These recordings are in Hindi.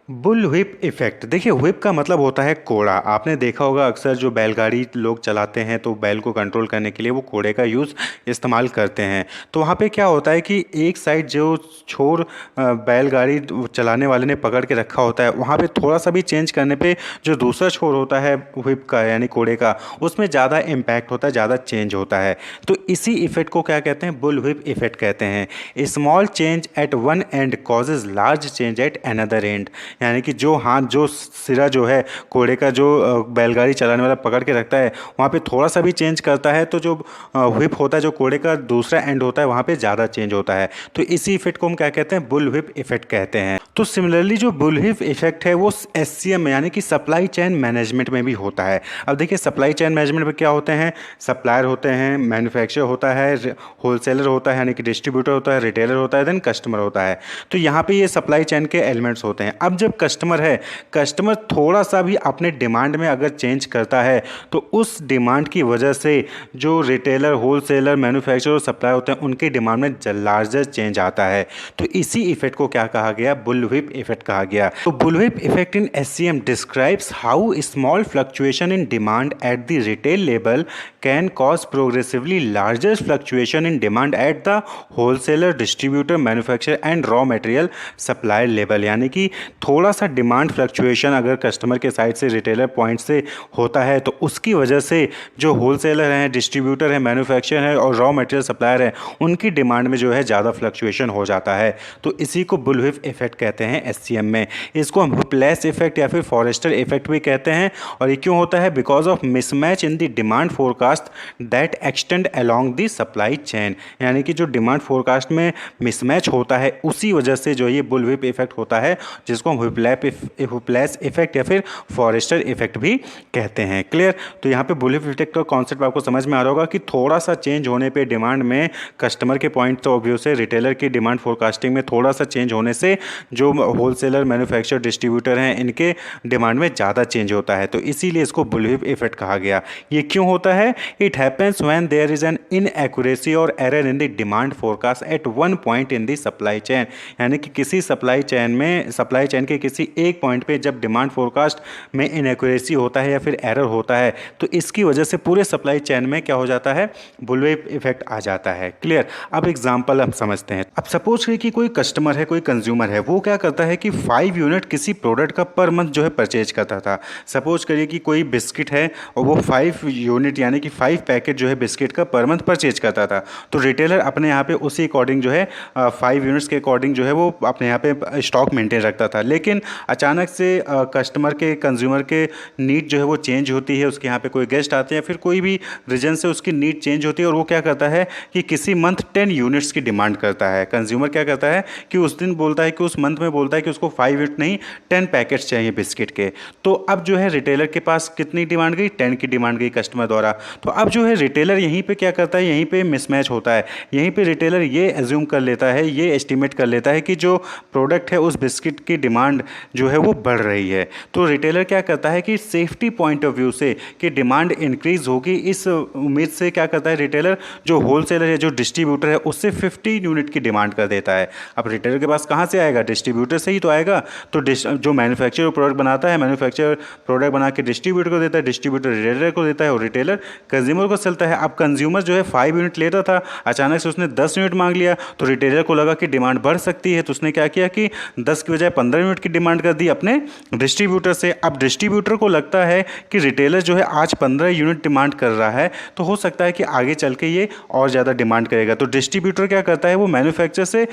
Bull whip effect. देखिए, व्हिप का मतलब होता है कोड़ा। आपने देखा होगा अक्सर जो बैलगाड़ी लोग चलाते हैं तो बैल को कंट्रोल करने के लिए वो कोड़े का यूज़ इस्तेमाल करते हैं। तो वहाँ पे क्या होता है कि एक साइड जो छोर बैलगाड़ी चलाने वाले ने पकड़ के रखा होता है, वहाँ पे थोड़ा सा भी चेंज करने पे जो दूसरा छोर होता है व्हिप का यानी कोड़े का, उसमें ज़्यादा इम्पैक्ट होता है, ज़्यादा चेंज होता है। तो इसी इफेक्ट को क्या कहते हैं? बुल व्हिप इफेक्ट कहते हैं। Small change at one and causes large change at another and. यानी कि जो हाथ जो सिरा जो है घोड़े का जो बैलगाड़ी चलाने वाला पकड़ के रखता है, वहाँ पे थोड़ा सा भी चेंज करता है तो जो व्हिप होता है, जो घोड़े का दूसरा एंड होता है, वहाँ पे ज़्यादा चेंज होता है। तो इसी इफेक्ट को हम क्या कहते हैं? बुल व्हिप इफेक्ट कहते हैं। तो सिमिलरली जो बुल व्हिप इफेक्ट है वो एससीएम यानी कि सप्लाई चेन मैनेजमेंट में भी होता है। अब देखिए, सप्लाई चेन मैनेजमेंट में क्या होते हैं? सप्लायर होते हैं, मैन्युफैक्चरर होता है, होलसेलर होता है यानी कि डिस्ट्रीब्यूटर होता है, रिटेलर होता है, देन कस्टमर होता है। तो यहाँ पे ये सप्लाई चेन के एलिमेंट्स होते हैं। अब जब कस्टमर है, कस्टमर थोड़ा सा भी अपने डिमांड में अगर चेंज करता है तो उस डिमांड की वजह से जो रिटेलर, होलसेलर, मैन्युफैक्चरर और सप्लायर होते हैं उनके डिमांड में लार्जर चेंज आता है। तो इसी इफेक्ट को क्या कहा गया? बुल व्हिप इफेक्ट कहा गया। तो bull whip effect in SCM describes how small fluctuation in demand at the retail level can cause progressively larger fluctuation in demand at the wholesaler, distributor, manufacturer and raw material supplier level. यानी कि थोड़ा सा डिमांड फ्लक्चुएशन अगर कस्टमर के साइड से, रिटेलर पॉइंट से होता है तो उसकी वजह से जो होलसेलर हैं, डिस्ट्रीब्यूटर हैं, मैन्युफैक्चरर है और रॉ मटेरियल सप्लायर है, उनकी डिमांड में जो है ज़्यादा फ्लक्चुएशन हो जाता है। तो इसी को बुल व्हिप इफेक्ट कहते हैं एससीएम में। इसको हम व्हिपलैश इफेक्ट या फिर फॉरेस्टर इफेक्ट भी कहते हैं। और ये क्यों होता है? Because of mismatch in the demand forecast that extend along the supply chain. यानी कि जो डिमांड फोरकास्ट में मिसमैच होता है उसी वजह से जो ये बुल व्हिप इफेक्ट होता है, जिसको हम व्हिपलैश इफेक्ट या फिर फॉरेस्टर इफेक्ट भी कहते हैं। क्लियर? तो यहाँ पे बुल व्हिप इफेक्ट का कॉन्सेप्ट आपको समझ में आ रहा होगा कि थोड़ा सा चेंज होने पे डिमांड में, कस्टमर के पॉइंट तो ऑब्वियस है, रिटेलर की डिमांड फोरकास्टिंग में थोड़ा सा चेंज होने से जो होलसेलर, मैन्युफैक्चरर, डिस्ट्रीब्यूटर हैं, इनके डिमांड में ज़्यादा चेंज होता है। तो इसीलिए इसको बुल व्हिप इफेक्ट कहा गया। ये क्यों होता है? It happens when there is an inaccuracy और error in the demand forecast at one point in the supply chain. यानी कि किसी सप्लाई चेन के किसी एक पॉइंट पे जब डिमांड फोरकास्ट में इनएक्यूरेसी होता है या फिर एरर होता है तो इसकी वजह से पूरे सप्लाई चेन में क्या हो जाता है? बुल व्हिप इफेक्ट आ जाता है। क्लियर? अब एग्जांपल हम समझते हैं। अब सपोज करिए कि कोई कस्टमर है, कोई कंज्यूमर है, वो क्या करता है कि 5 यूनिट किसी प्रोडक्ट का पर मंथ जो है परचेज करता था। सपोज करिए कि कोई बिस्किट है और वो 5 यूनिट यानी कि 5 पैकेट जो है बिस्किट का पर मंथ परचेज करता था। तो रिटेलर अपने यहाँ पे उसी अकॉर्डिंग जो है 5 यूनिट्स के अकॉर्डिंग जो है वो अपने यहाँ पे स्टॉक मेंटेन रखता था। लेकिन अचानक से कस्टमर के, कंज्यूमर के नीड जो है वो चेंज होती है, उसके यहाँ पे कोई गेस्ट आते हैं, फिर कोई भी रीजन से उसकी नीड चेंज होती है और वो क्या करता है कि किसी मंथ 10 यूनिट्स की डिमांड करता है। कंज्यूमर क्या करता है कि उस दिन बोलता है कि उस मंथ में बोलता है कि उसको 5 यूनिट नहीं 10 पैकेट्स चाहिए बिस्किट के। तो अब जो है रिटेलर के पास कितनी डिमांड गई? 10 की डिमांड गई कस्टमर द्वारा। तो अब जो है रिटेलर यहीं पे क्या करता है, यहीं पे मिसमैच होता है। यहीं पे रिटेलर ये एज्यूम कर लेता है, ये एस्टिमेट कर लेता है कि जो प्रोडक्ट है उस बिस्किट की डिमांड जो है वो बढ़ रही है। तो रिटेलर क्या करता है कि सेफ्टी पॉइंट ऑफ व्यू से कि डिमांड इंक्रीज होगी, इस उम्मीद से क्या करता है रिटेलर, जो होलसेलर है, जो डिस्ट्रीब्यूटर है, उससे 50 यूनिट की डिमांड कर देता है। अब रिटेलर के पास कहाँ से आएगा? डिस्ट्रीब्यूटर से ही तो आएगा। तो जो मैन्युफैक्चरर प्रोडक्ट बनाता है, मैन्युफैक्चरर प्रोडक्ट बना के डिस्ट्रीब्यूटर को देता है, डिस्ट्रीब्यूटर रिटेलर को देता है और रिटेलर कंज्यूमर को चलता है। अब कंज्यूमर जो है 5 यूनिट लेता था, अचानक से उसने 10 यूनिट मांग लिया तो रिटेलर को लगा कि डिमांड बढ़ सकती है, तो उसने क्या किया कि 10 की बजाय 15 यूनिट की डिमांड कर दी अपने डिस्ट्रीब्यूटर से। अब डिस्ट्रीब्यूटर को लगता है कि रिटेलर जो है आज 15 यूनिट डिमांड कर रहा है तो हो सकता है कि आगे चल के ये और ज़्यादा डिमांड करेगा। तो डिस्ट्रीब्यूटर क्या करता है, वो मैन्युफैक्चरर से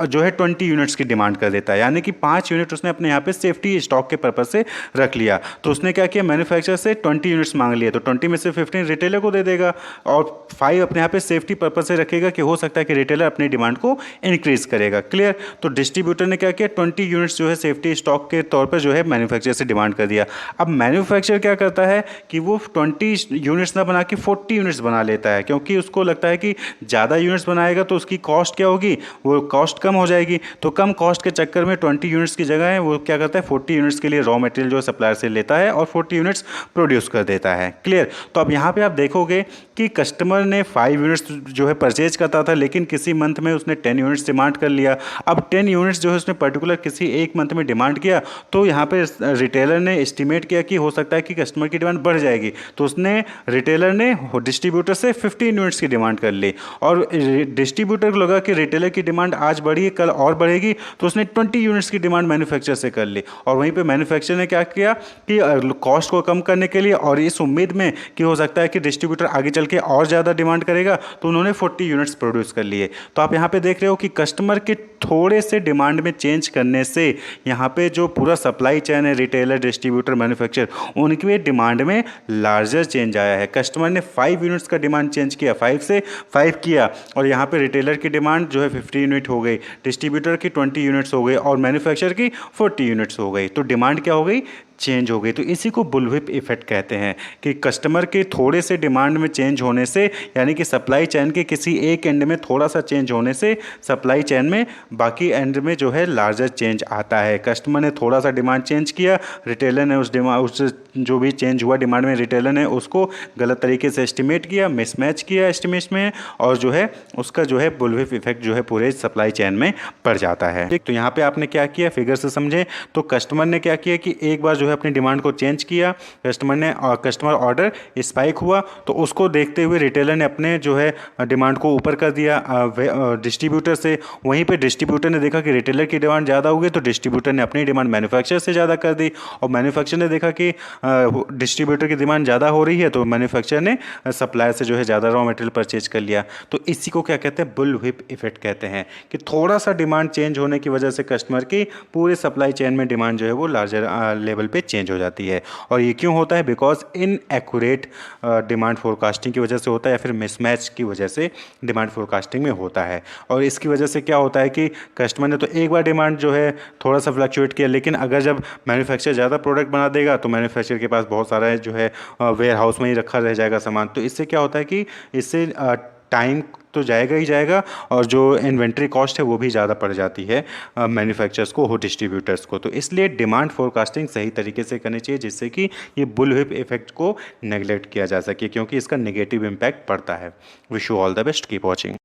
जो है 20 यूनिट्स की डिमांड कर देता है, यानी कि 5 यूनिट उसने अपने यहाँ पे सेफ्टी स्टॉक के पर्पज से रख लिया। तो उसने क्या किया, मैन्युफैक्चरर से 20 यूनिट्स मांग लिए, तो 20 में से 15 रिटेलर को दे देगा और 5 अपने यहाँ पे सेफ्टी पर्पज से रखेगा कि हो सकता है कि रिटेलर अपनी डिमांड को इंक्रीज करेगा। क्लियर? तो डिस्ट्रीब्यूटर ने क्या किया, 20 यूनिट्स जो है सेफ्टी स्टॉक के तौर पर जो है मैन्युफैक्चरर से डिमांड कर दिया। अब मैन्युफैक्चरर क्या करता है कि वो 20 यूनिट्स ना बना के 40 यूनिट्स बना लेता है, क्योंकि उसको लगता है कि ज़्यादा यूनिट्स बनाएगा तो उसकी कॉस्ट क्या होगी, वो कॉस्ट कम हो जाएगी। तो कम कॉस्ट के चक्कर में 20 यूनिट्स की जगह है वो क्या करता है 40 यूनिट्स के लिए रॉ मटेरियल जो सप्लायर से लेता है और 40 यूनिट्स प्रोड्यूस कर देता है। क्लियर? तो अब यहाँ पे आप देखोगे कि कस्टमर ने 5 यूनिट्स जो है परचेज करता था, लेकिन किसी मंथ में उसने 10 यूनिट्स डिमांड कर लिया। अब 10 यूनिट्स जो है उसने पर्टिकुलर किसी एक मंथ में डिमांड किया, तो यहाँ पे रिटेलर ने एस्टिमेट किया कि हो सकता है कि कस्टमर की डिमांड बढ़ जाएगी, तो उसने रिटेलर ने डिस्ट्रीब्यूटर से 15 यूनिट्स की डिमांड कर ली। और डिस्ट्रीब्यूटर को लगा कि रिटेलर की डिमांड आज बढ़ी, कल और बढ़ेगी, तो उसने 20 यूनिट्स की डिमांड मैन्युफैक्चर से कर ली। और वहीं पे मैन्युफैक्चर ने क्या किया कि कॉस्ट को कम करने के लिए और इस उम्मीद में कि हो सकता है कि डिस्ट्रीब्यूटर आगे चल के और ज़्यादा डिमांड करेगा, तो उन्होंने 40 यूनिट्स प्रोड्यूस कर लिए। तो आप यहाँ पे देख रहे हो कि कस्टमर के थोड़े से डिमांड में चेंज करने से यहाँ पे जो पूरा सप्लाई चेन है, रिटेलर, डिस्ट्रीब्यूटर, मैन्युफैक्चर, उनकी डिमांड में लार्जर चेंज आया है। कस्टमर ने 5 यूनिट्स का डिमांड चेंज किया, 5 से 5 किया, और यहाँ पे रिटेलर की डिमांड जो है 50 यूनिट हो गई, डिस्ट्रीब्यूटर की 20 यूनिट्स हो गई और मैन्युफैक्चर की 40 यूनिट्स हो गई। तो डिमांड क्या हो गई? चेंज हो गई। तो इसी को बुलविप इफेक्ट कहते हैं कि कस्टमर के थोड़े से डिमांड में चेंज होने से, यानी कि सप्लाई चेन के किसी एक एंड में थोड़ा सा चेंज होने से सप्लाई चेन में बाकी एंड में जो है लार्जर चेंज आता है। कस्टमर ने थोड़ा सा डिमांड चेंज किया, रिटेलर ने उस जो भी चेंज हुआ डिमांड में, रिटेलर ने उसको गलत तरीके से एस्टिमेट किया, मिसमैच किया एस्टिमेट में, और जो है उसका जो है बुलविप इफेक्ट जो है पूरे सप्लाई चेन में पड़ जाता है। तो यहाँ पे आपने क्या किया, फिगर से समझे, तो कस्टमर ने क्या किया कि एक बार जो है अपनी डिमांड को चेंज किया, कस्टमर ऑर्डर स्पाइक हुआ, तो उसको देखते हुए रिटेलर ने अपने जो है डिमांड को ऊपर कर दिया डिस्ट्रीब्यूटर से। वहीं पे डिस्ट्रीब्यूटर ने देखा कि रिटेलर की डिमांड ज़्यादा हो गई, तो डिस्ट्रीब्यूटर ने अपनी डिमांड मैन्युफैक्चर से ज़्यादा कर दी, और मैन्युफैक्चर ने देखा कि डिस्ट्रीब्यूटर की डिमांड ज़्यादा हो रही है, तो मैन्युफैक्चर ने सप्लायर से जो है ज़्यादा रॉ मटेरियल परचेज कर लिया। तो इसी को क्या कहते हैं? बुलविप इफेक्ट कहते हैं कि थोड़ा सा डिमांड चेंज होने की वजह से कस्टमर की पूरे सप्लाई चेन में डिमांड जो है वो लार्जर लेवल पे चेंज हो जाती है। और ये क्यों होता है? बिकॉज इनएक्यूरेट डिमांड फोरकास्टिंग की वजह से होता है, या फिर मिसमैच की वजह से डिमांड फोरकास्टिंग में होता है। और इसकी वजह से क्या होता है कि कस्टमर ने तो एक बार डिमांड जो है थोड़ा सा फ्लक्चुएट किया, लेकिन अगर जब मैन्युफैक्चर ज़्यादा प्रोडक्ट बना देगा तो मैन्युफैक्चर के पास बहुत सारा जो है वेयर हाउस में ही रखा रह जाएगा सामान। तो इससे क्या होता है कि इससे टाइम तो जाएगा ही जाएगा, और जो इन्वेंट्री कॉस्ट है वो भी ज़्यादा पड़ जाती है मैन्युफैक्चरर्स को और डिस्ट्रीब्यूटर्स को। तो इसलिए डिमांड फोरकास्टिंग सही तरीके से करनी चाहिए, जिससे कि ये बुलविप इफेक्ट को नेगलेक्ट किया जा सके, क्योंकि इसका नेगेटिव इम्पैक्ट पड़ता है। Wish you all the best, keep watching.